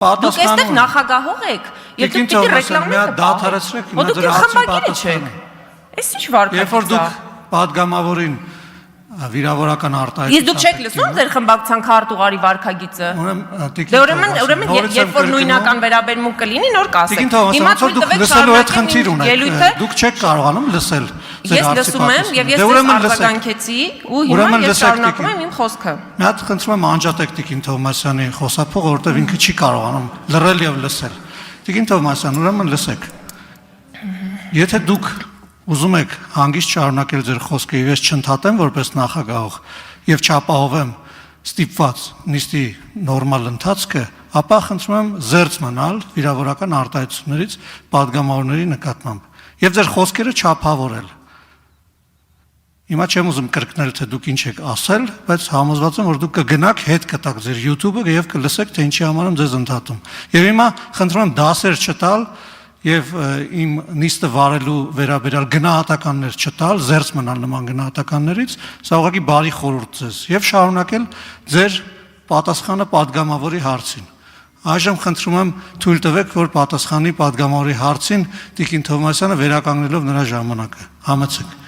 Դուք այստեղ նախագահող եք, եւ դուք պիտի ռեկլամեք դադարեցրեք, հիմա դրա խմբագիրը չեք։ Էս ինչ վարկա։ Երբ որ դուք падգամավորին վիրավորական արտահայտություն։ Իսկ դուք չեք լսում ձեր խմբակցության քարտուղարի վարկագիծը։ Ուրեմն երբ որ նույնական վերաբերմունք կլինի, նոր կասեք։ Հիմա դուք լսելու հետ խնդիր ունեք։ Դուք չեք կարողանում լսել։ Ես լսում եմ եւ ես ձեզ արձագանքեցի ու հիմա ես շարունակում եմ իմ խոսքը։ Մի հատ խնդրում եմ անջատեք Տիկին Թովմասյանի խոսափողը, որովհետեւ ինքը չի կարողանում լռել եւ լսել։ Տիկին Թովմասյան, ուրեմն լսեք։ Եթե դուք ուզում եք հանգիստ շարունակել ձեր խոսքը եւ ես չընդհատեմ որպես նախագահող եւ չապահովեմ ստիպված նիստի նորմալ ընթացքը, ապա խնդրում եմ զերծ մնալ վիրավորական արտահայտություններից падգամավորների նկատմամբ եւ ձեր խոսքերը չափավորել։ Հիմա չեմ ուզում կրկնել, թե դուք ինչ եք ասել, բայց համոզված եմ, որ դուք կգնաք հետ կտակ ձեր YouTube-ը եւ կլսեք, թե ինչի համար եմ ձեզ ընդհատում։ Եվ հիմա խնդրում եմ դասեր չտալ եւ իմ նիստը վարելու վերաբերյալ գնահատականներ չտալ, զերծ մնալ նման գնահատականներից, սա ուղղակի բարի խորհուրդ ձեզ եւ շարունակել ձեր պատասխանը падգամավորի հարցին։ Այժմ խնդրում եմ թույլ տվեք, որ պատասխանի падգամավորի հարցին Տիկին Թովմասյանը վերականգնելով նրա ժամանակը։ Համեցեք։